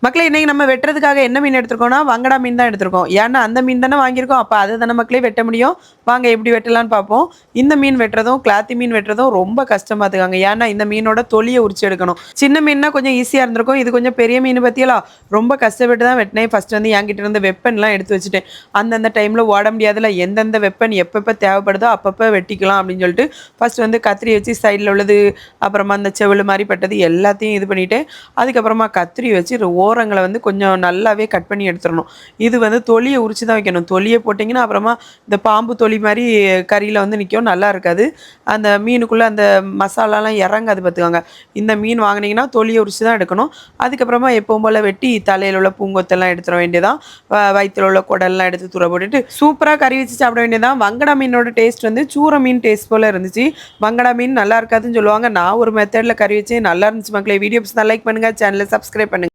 மக்களே இன்னைக்கு நம்ம வெட்டுறதுக்காக என்ன மீன் எடுத்துருக்கோம்னா, வங்கடா மீன் தான் எடுத்துருக்கோம். ஏன்னா அந்த மீன் தானே வாங்கியிருக்கோம். அப்ப அத தானே மக்களே வெட்ட முடியும். வாங்க எப்படி வெட்டலான்னு பார்ப்போம். இந்த மீன் வெட்டுறதும், கிளாத்தி மீன் வெட்டுறதும் ரொம்ப கஷ்டம் பார்த்துக்கோங்க. ஏன்னா இந்த மீனோட தொலிய உரிச்சு எடுக்கணும். சின்ன மீன்னா கொஞ்சம் ஈஸியா இருந்திருக்கும். இது கொஞ்சம் பெரிய மீன் பத்தியலா ரொம்ப கஷ்டப்பட்டு தான் வெட்டினேன். ஃபர்ஸ்ட் வந்து என்கிட்ட இருந்த வெப்பன்லாம் எடுத்து வச்சுட்டேன். அந்தந்த டைம்ல ஓட முடியாதுல எந்தெந்த வெப்பன் எப்பப்ப தேவைப்படுதோ அப்பப்ப வெட்டிக்கலாம் அப்படின்னு சொல்லிட்டு ஃபர்ஸ்ட் வந்து கத்திரி வச்சு சைடில் உள்ளது, அப்புறமா அந்த செவிலு மாரி பட்டது எல்லாத்தையும் இது பண்ணிட்டேன். அதுக்கப்புறமா கத்திரி வச்சு ஓரங்களை வந்து கொஞ்சம் நல்லாவே கட் பண்ணி எடுத்துடணும். இது வந்து தொலியை உரிச்சு தான் வைக்கணும். தொலியை போட்டிங்கன்னா அப்புறமா இந்த பாம்பு தொலி மாதிரி கறியில் வந்து நிற்கும், நல்லா இருக்காது. அந்த மீனுக்குள்ளே அந்த மசாலாலாம் இறங்காது பார்த்துக்கோங்க. இந்த மீன் வாங்கினீங்கன்னா தொலியை உரிச்சு தான் எடுக்கணும். அதுக்கப்புறமா எப்பவும் போல் வெட்டி தலையில் உள்ள பூங்கொத்தெல்லாம் எடுத்துட வேண்டியதான். வயிற்றில் உள்ள குடல்லாம் எடுத்து தூர போட்டுட்டு சூப்பராக கறி வச்சு சாப்பிட வேண்டியதான். வங்கடா மீனோட டேஸ்ட் வந்து சூற மீன் டேஸ்ட் போல் இருந்துச்சு. வங்கடா மீன் நல்லா இருக்காதுன்னு சொல்லுவாங்க. நான் ஒரு மெத்தடில் கறி வச்சு நல்லா இருந்துச்சு மக்களே. வீடியோ லைக் பண்ணுங்கள், சேனலை சப்ஸ்கிரைப் பண்ணுங்கள்.